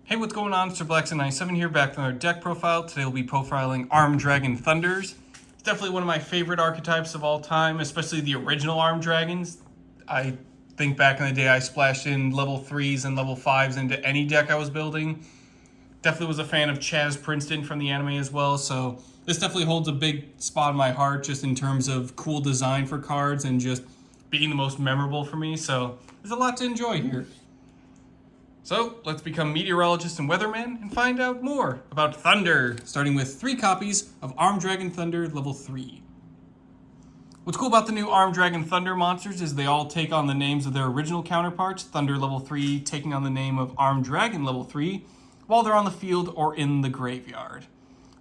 Hey, what's going on? It's Blackson97 here, back with another deck profile. Today we'll be profiling Armed Dragon Thunders. It's definitely one of my favorite archetypes of all time, especially the original Armed Dragons. I think back in the day I splashed in level 3s and level 5s into any deck I was building. Definitely was a fan of Chaz Princeton from the anime as well, so this definitely holds a big spot in my heart just in terms of cool design for cards and just being the most memorable for me, so there's a lot to enjoy here. So let's become meteorologists and weathermen and find out more about Thunder, starting with 3 copies of Armed Dragon Thunder level 3. What's cool about the new Armed Dragon Thunder monsters is they all take on the names of their original counterparts, Thunder level 3 taking on the name of Armed Dragon level 3, while they're on the field or in the graveyard.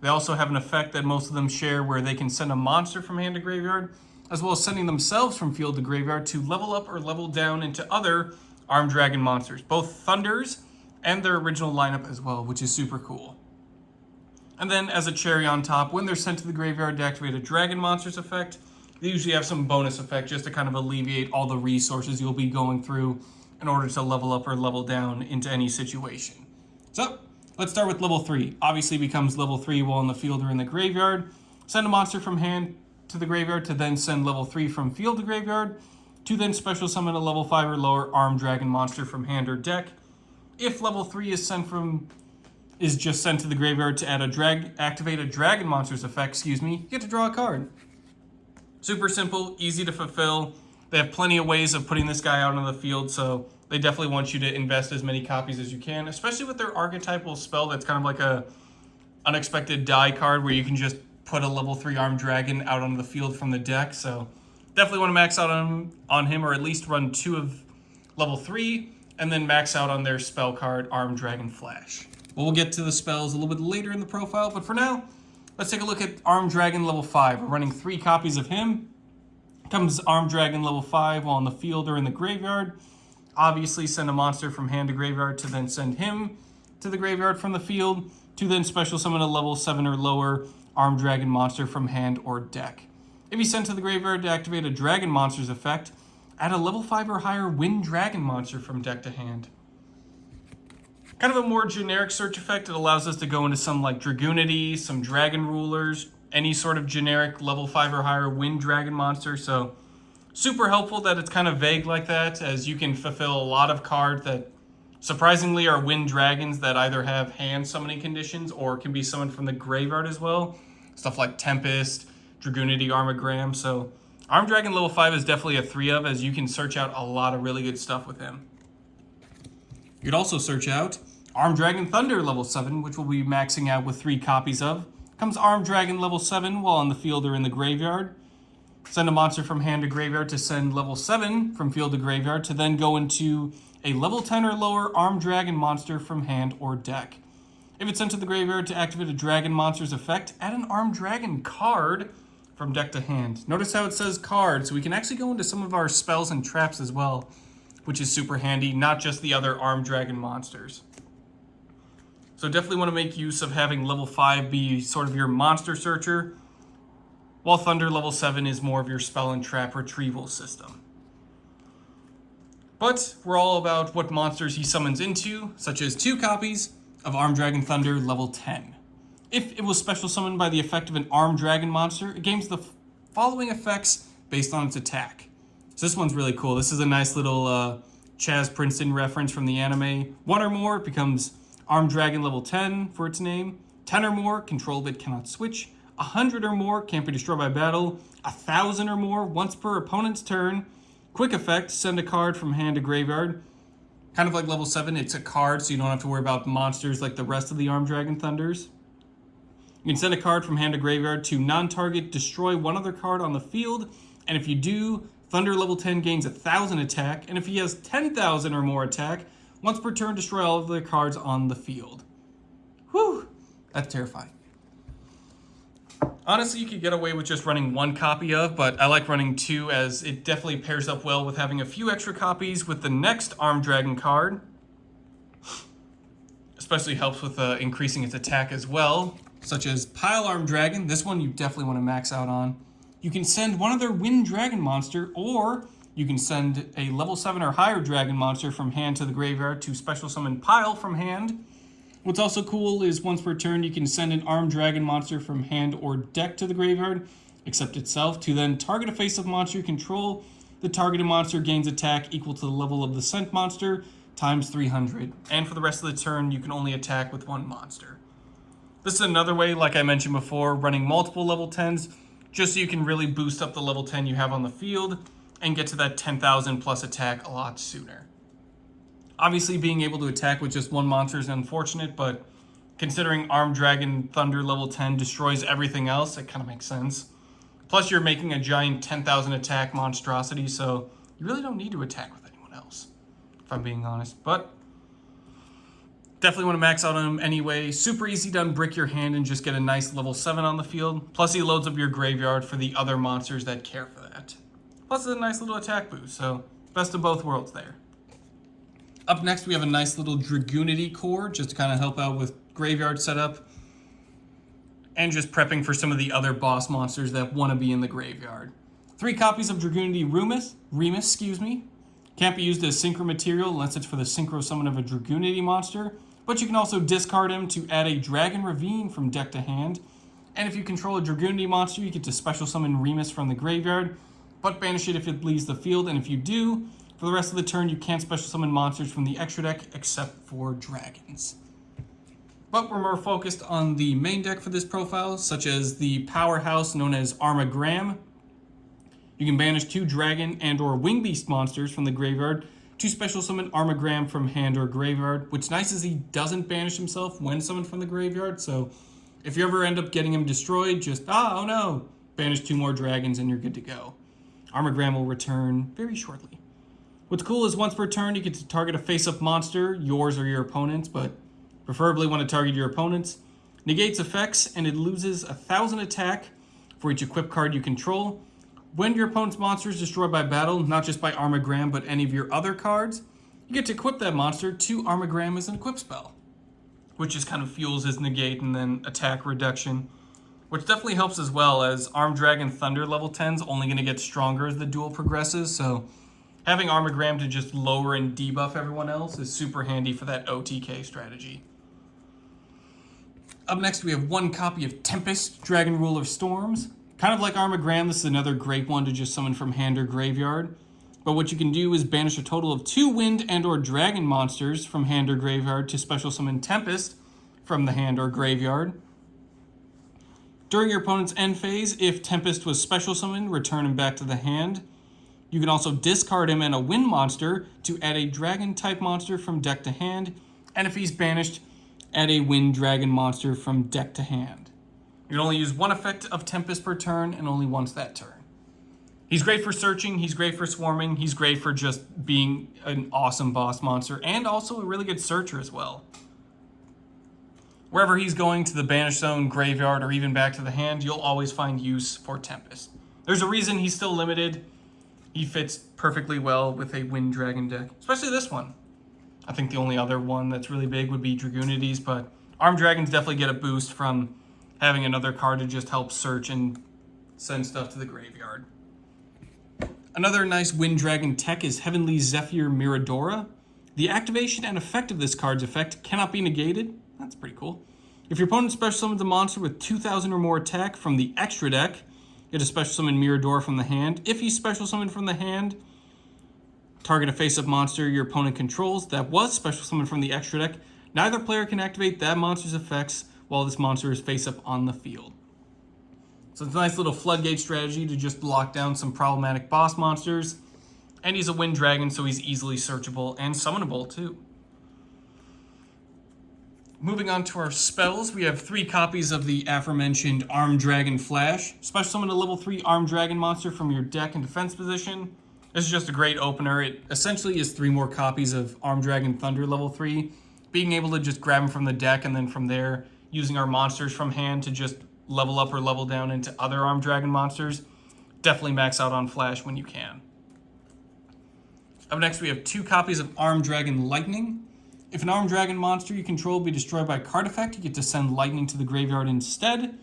They also have an effect that most of them share where they can send a monster from hand to graveyard, as well as sending themselves from field to graveyard to level up or level down into other Armed Dragon monsters, both Thunders and their original lineup as well, which is super cool. And then as a cherry on top, when they're sent to the graveyard to activate a Dragon Monsters effect, they usually have some bonus effect just to kind of alleviate all the resources you'll be going through in order to level up or level down into any situation. So let's start with level 3. Obviously becomes level 3 while in the field or in the graveyard. Send a monster from hand to the graveyard to then send level 3 from field to graveyard, to then special summon a level 5 or lower Armed Dragon monster from hand or deck. If level 3 is just sent to the graveyard to activate a Dragon Monsters effect, you get to draw a card. Super simple, easy to fulfill. They have plenty of ways of putting this guy out on the field, so they definitely want you to invest as many copies as you can, especially with their archetypal spell that's kind of like a unexpected die card where you can just put a level 3 Armed Dragon out on the field from the deck, so definitely want to max out on him, or at least run 2 of level 3, and then max out on their spell card, Armed Dragon Flash. We'll get to the spells a little bit later in the profile, but for now, let's take a look at Armed Dragon level 5. We're running 3 copies of him. Comes Armed Dragon level 5 while in the field or in the graveyard. Obviously send a monster from hand to graveyard to then send him to the graveyard from the field, to then special summon a level 7 or lower Armed Dragon monster from hand or deck. If he's sent to the graveyard to activate a Dragon Monsters effect, add a level 5 or higher Wind Dragon monster from deck to hand. Kind of a more generic search effect. It allows us to go into some like Dragoonity, some Dragon Rulers, any sort of generic level 5 or higher Wind Dragon monster. So super helpful that it's kind of vague like that, as you can fulfill a lot of cards that surprisingly are Wind Dragons that either have hand summoning conditions or can be summoned from the graveyard as well. Stuff like Tempest, Dragoonity, Armagram. So Armed Dragon level 5 is definitely a 3 of, as you can search out a lot of really good stuff with him. You could also search out Armed Dragon Thunder level 7, which we'll be maxing out with 3 copies of. Comes Armed Dragon level 7 while on the field or in the graveyard. Send a monster from hand to graveyard to send level 7 from field to graveyard to then go into a level 10 or lower Armed Dragon monster from hand or deck. If it's sent to the graveyard to activate a Dragon Monsters effect, add an Armed Dragon card from deck to hand. Notice how it says card, so we can actually go into some of our spells and traps as well, which is super handy, not just the other Armed Dragon monsters. So definitely want to make use of having level 5 be sort of your monster searcher, while Thunder level 7 is more of your spell and trap retrieval system. But we're all about what monsters he summons into, such as 2 copies of Armed Dragon Thunder level 10. If it was special summoned by the effect of an Armed Dragon monster, it gains the following effects based on its attack. So this one's really cool. This is a nice little Chaz Princeton reference from the anime. 1 or more, it becomes Armed Dragon level 10 for its name. 10 or more, control of it cannot switch. 100 or more, can't be destroyed by battle. 1,000 or more, once per opponent's turn. Quick effect, send a card from hand to graveyard. Kind of like level 7, it's a card, so you don't have to worry about monsters like the rest of the Armed Dragon Thunders. You can send a card from hand to graveyard to non-target, destroy one other card on the field, and if you do, Thunder level 10 gains 1,000 attack, and if he has 10,000 or more attack, once per turn, destroy all of the cards on the field. Whew, that's terrifying. Honestly, you could get away with just running 1 copy of, but I like running 2 as it definitely pairs up well with having a few extra copies with the next Armed Dragon card. Especially helps with increasing its attack as well, such as Pile Armed Dragon. This one you definitely want to max out on. You can send one other Wind Dragon monster, or you can send a level 7 or higher Dragon monster from hand to the graveyard to special summon Pile from hand. What's also cool is once per turn, you can send an armed dragon monster from hand or deck to the graveyard, except itself, to then target a face-up monster you control. The targeted monster gains attack equal to the level of the sent monster times 300. And for the rest of the turn, you can only attack with one monster. This is another way, like I mentioned before, running multiple level 10s, just so you can really boost up the level 10 you have on the field and get to that 10,000 plus attack a lot sooner. Obviously, being able to attack with just one monster is unfortunate, but considering Armed Dragon Thunder level 10 destroys everything else, it kind of makes sense. Plus, you're making a giant 10,000 attack monstrosity, so you really don't need to attack with anyone else, if I'm being honest. But definitely want to max out on him anyway. Super easy to unbrick your hand and just get a nice level 7 on the field. Plus, he loads up your graveyard for the other monsters that care for that. Plus, it's a nice little attack boost, so best of both worlds there. Up next, we have a nice little Dragoonity core, just to kind of help out with graveyard setup. And just prepping for some of the other boss monsters that want to be in the graveyard. 3 copies of Dragoonity Remus, Can't be used as synchro material unless it's for the synchro summon of a Dragoonity monster. But you can also discard him to add a Dragon Ravine from deck to hand. And if you control a Dragoonity monster, you get to special summon Remus from the graveyard, but banish it if it leaves the field. And if you do, for the rest of the turn, you can't special summon monsters from the extra deck except for dragons. But we're more focused on the main deck for this profile, such as the powerhouse known as Armagram. You can banish 2 dragon and or wing beast monsters from the graveyard to special summon Armagram from hand or graveyard. What's nice is he doesn't banish himself when summoned from the graveyard, so if you ever end up getting him destroyed, just, oh no, banish 2 more dragons and you're good to go. Armagram will return very shortly. What's cool is once per turn, you get to target a face-up monster, yours or your opponent's, but preferably want to target your opponent's. Negates effects, and it loses 1,000 attack for each equip card you control. When your opponent's monster is destroyed by battle, not just by Armagram, but any of your other cards, you get to equip that monster to Armagram as an equip spell, which just kind of fuels his negate and then attack reduction, which definitely helps as well, as Armed Dragon Thunder level 10 is only going to get stronger as the duel progresses, so having Armagram to just lower and debuff everyone else is super handy for that OTK strategy. Up next, we have 1 copy of Tempest, Dragon Ruler Storms. Kind of like Armagram, this is another great one to just summon from hand or graveyard. But what you can do is banish a total of 2 wind and or dragon monsters from hand or graveyard to special summon Tempest from the hand or graveyard. During your opponent's end phase, if Tempest was special summoned, return him back to the hand. You can also discard him and a wind monster to add a dragon type monster from deck to hand. And if he's banished, add a wind dragon monster from deck to hand. You can only use 1 effect of Tempest per turn and only once that turn. He's great for searching, he's great for swarming, he's great for just being an awesome boss monster, and also a really good searcher as well. Wherever he's going, to the banish zone, graveyard, or even back to the hand, you'll always find use for Tempest. There's a reason he's still limited. He fits perfectly well with a Wind Dragon deck, especially this one. I think the only other one that's really big would be Dragoonities, but Armed Dragons definitely get a boost from having another card to just help search and send stuff to the graveyard. Another nice Wind Dragon tech is Heavenly Zephyr Miradora. The activation and effect of this card's effect cannot be negated. That's pretty cool. If your opponent special summons a monster with 2,000 or more attack from the extra deck, get a special summon Mirador from the hand. If you special summon from the hand, target a face-up monster your opponent controls that was special summoned from the extra deck. Neither player can activate that monster's effects while this monster is face-up on the field. So it's a nice little floodgate strategy to just lock down some problematic boss monsters. And he's a Wind Dragon, so he's easily searchable and summonable too. Moving on to our spells, we have 3 copies of the aforementioned Armed Dragon Flash. Special summon a level 3 Armed Dragon monster from your deck in defense position. This is just a great opener. It essentially is 3 more copies of Armed Dragon Thunder level 3. Being able to just grab them from the deck and then from there, using our monsters from hand to just level up or level down into other Armed Dragon monsters. Definitely max out on Flash when you can. Up next, we have 2 copies of Armed Dragon Lightning. If an Armed Dragon monster you control be destroyed by a card effect, you get to send Lightning to the graveyard instead.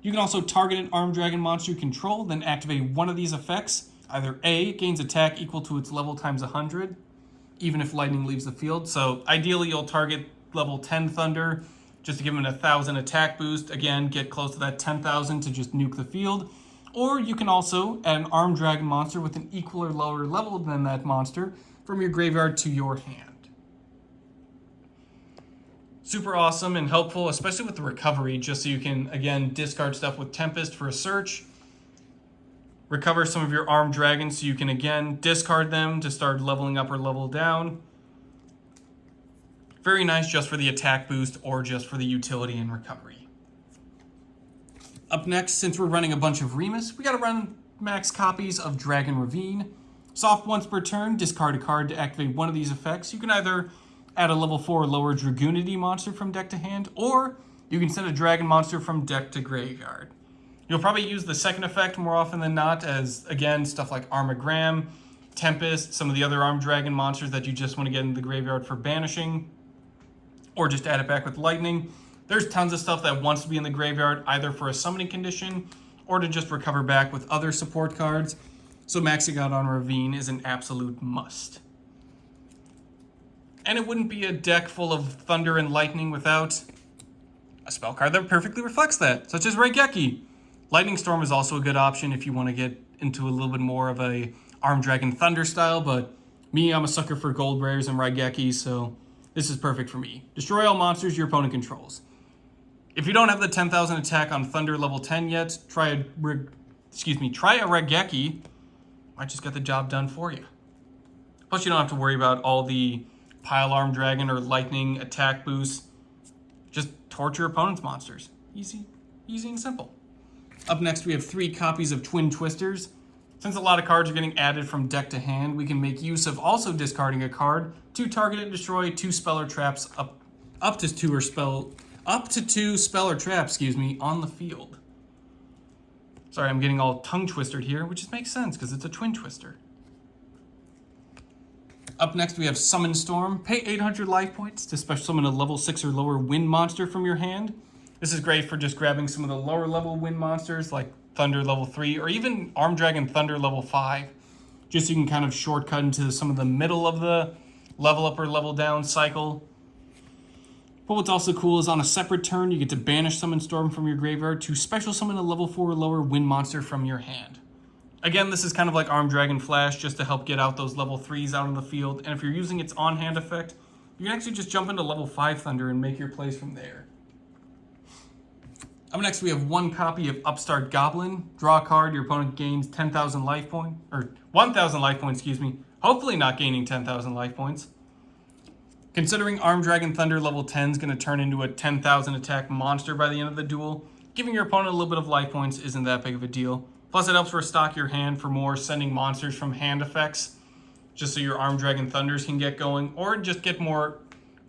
You can also target an Armed Dragon monster you control, then activate one of these effects. Either A, gains attack equal to its level times 100, even if Lightning leaves the field. So ideally, you'll target level 10 Thunder, just to give him a 1,000 attack boost. Again, get close to that 10,000 to just nuke the field. Or you can also add an Armed Dragon monster with an equal or lower level than that monster from your graveyard to your hand. Super awesome and helpful, especially with the recovery, just so you can, again, discard stuff with Tempest for a search. Recover some of your Armed Dragons so you can, again, discard them to start leveling up or level down. Very nice just for the attack boost or just for the utility and recovery. Up next, since we're running a bunch of Remus, we gotta run max copies of Dragon Ravine. Soft once per turn, discard a card to activate one of these effects. You can either add a level 4 or lower Dragoonity monster from deck to hand, or you can send a dragon monster from deck to graveyard. You'll probably use the second effect more often than not as, again, stuff like Armagram, Tempest, some of the other Armed Dragon monsters that you just want to get into the graveyard for banishing, or just add it back with Lightning. There's tons of stuff that wants to be in the graveyard, either for a summoning condition, or to just recover back with other support cards. So maxing out on Ravine is an absolute must. And it wouldn't be a deck full of Thunder and Lightning without a spell card that perfectly reflects that, such as Raigeki. Lightning Storm is also a good option if you want to get into a little bit more of a Armed Dragon Thunder style, but me, I'm a sucker for gold rares and Raigeki, so this is perfect for me. Destroy all monsters your opponent controls. If you don't have the 10,000 attack on Thunder level 10 yet, try a Raigeki. I just got the job done for you. Plus, you don't have to worry about all the Pile Armed Dragon or Lightning attack boosts. Just torture opponent's monsters. Easy and simple. Up next, we have 3 copies of Twin Twisters. Since a lot of cards are getting added from deck to hand, we can make use of also discarding a card to target and destroy 2 spell or traps up to 2 spell or traps, on the field. Sorry, I'm getting all tongue twisted here, which just makes sense because it's a Twin Twister. Up next, we have Summon Storm. Pay 800 life points to special summon a level 6 or lower wind monster from your hand. This is great for just grabbing some of the lower level wind monsters like Thunder level 3 or even Armed Dragon Thunder level 5. Just so you can kind of shortcut into some of the middle of the level up or level down cycle. But what's also cool is on a separate turn, you get to banish Summon Storm from your graveyard to special summon a level 4 or lower wind monster from your hand. Again, this is kind of like Armed Dragon Flash, just to help get out those level 3s out on the field. And if you're using its on-hand effect, you can actually just jump into level 5 Thunder and make your plays from there. Up next, we have 1 copy of Upstart Goblin. Draw a card, your opponent gains 10,000 life points, or 1,000 life points, hopefully not gaining 10,000 life points. Considering Armed Dragon Thunder level 10 is going to turn into a 10,000 attack monster by the end of the duel, giving your opponent a little bit of life points isn't that big of a deal. Plus, it helps restock your hand for more sending monsters from hand effects, just so your Armed Dragon Thunders can get going, or just get more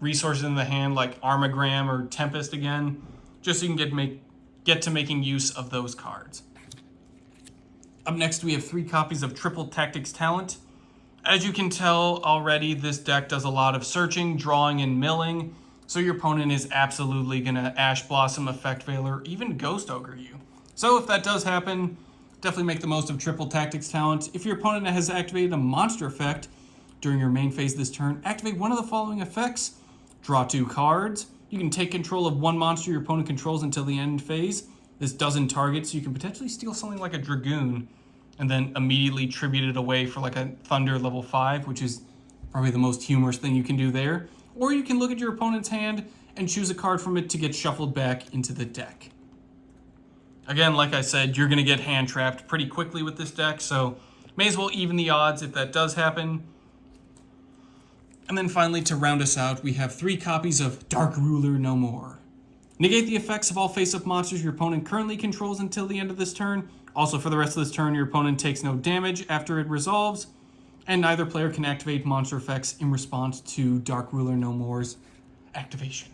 resources in the hand like Armagram or Tempest again, just so you can get to making use of those cards. Up next, we have 3 copies of Triple Tactics Talent. As you can tell already, this deck does a lot of searching, drawing, and milling, so your opponent is absolutely going to Ash Blossom, Effect Veil, or even Ghost Ogre you. So if that does happen, definitely make the most of Triple Tactics Talent. If your opponent has activated a monster effect during your main phase this turn, activate one of the following effects. Draw 2 cards. You can take control of 1 monster your opponent controls until the end phase. This doesn't target, so you can potentially steal something like a Dragoon and then immediately tribute it away for like a Thunder level 5, which is probably the most humorous thing you can do there. Or you can look at your opponent's hand and choose a card from it to get shuffled back into the deck. Again, like I said, you're going to get hand trapped pretty quickly with this deck, so may as well even the odds if that does happen. And then finally, to round us out, we have 3 copies of Dark Ruler No More. Negate the effects of all face-up monsters your opponent currently controls until the end of this turn. Also, for the rest of this turn, your opponent takes no damage after it resolves, and neither player can activate monster effects in response to Dark Ruler No More's activation.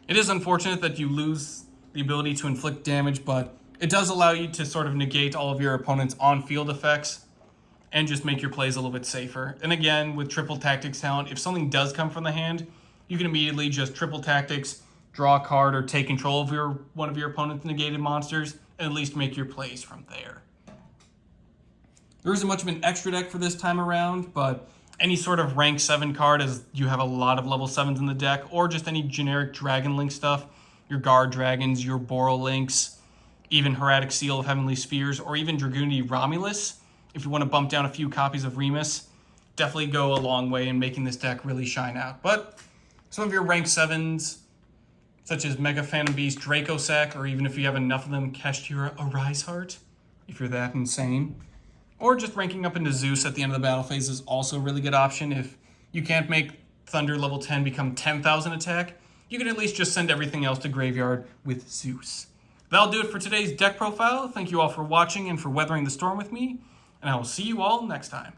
It is unfortunate that you lose the ability to inflict damage, but it does allow you to sort of negate all of your opponent's on-field effects and just make your plays a little bit safer. And again, with Triple Tactics Talent, if something does come from the hand, you can immediately just Triple Tactics, draw a card, or take control of one of your opponent's negated monsters, and at least make your plays from there. There isn't much of an extra deck for this time around, but any sort of rank 7 card, as you have a lot of level 7s in the deck, or just any generic Dragon Link stuff, your Guard Dragons, your Boral Links, even Hieratic Seal of Heavenly Spheres, or even Dragoonity Romulus. If you want to bump down a few copies of Remus, definitely go a long way in making this deck really shine out. But some of your rank 7s, such as Mega Phantom Beast, Dracossack, or even if you have enough of them, Kashtira Arise Heart, if you're that insane. Or just ranking up into Zeus at the end of the battle phase is also a really good option. If you can't make Thunder level 10 become 10,000 attack, you can at least just send everything else to graveyard with Zeus. That'll do it for today's deck profile. Thank you all for watching and for weathering the storm with me, and I will see you all next time.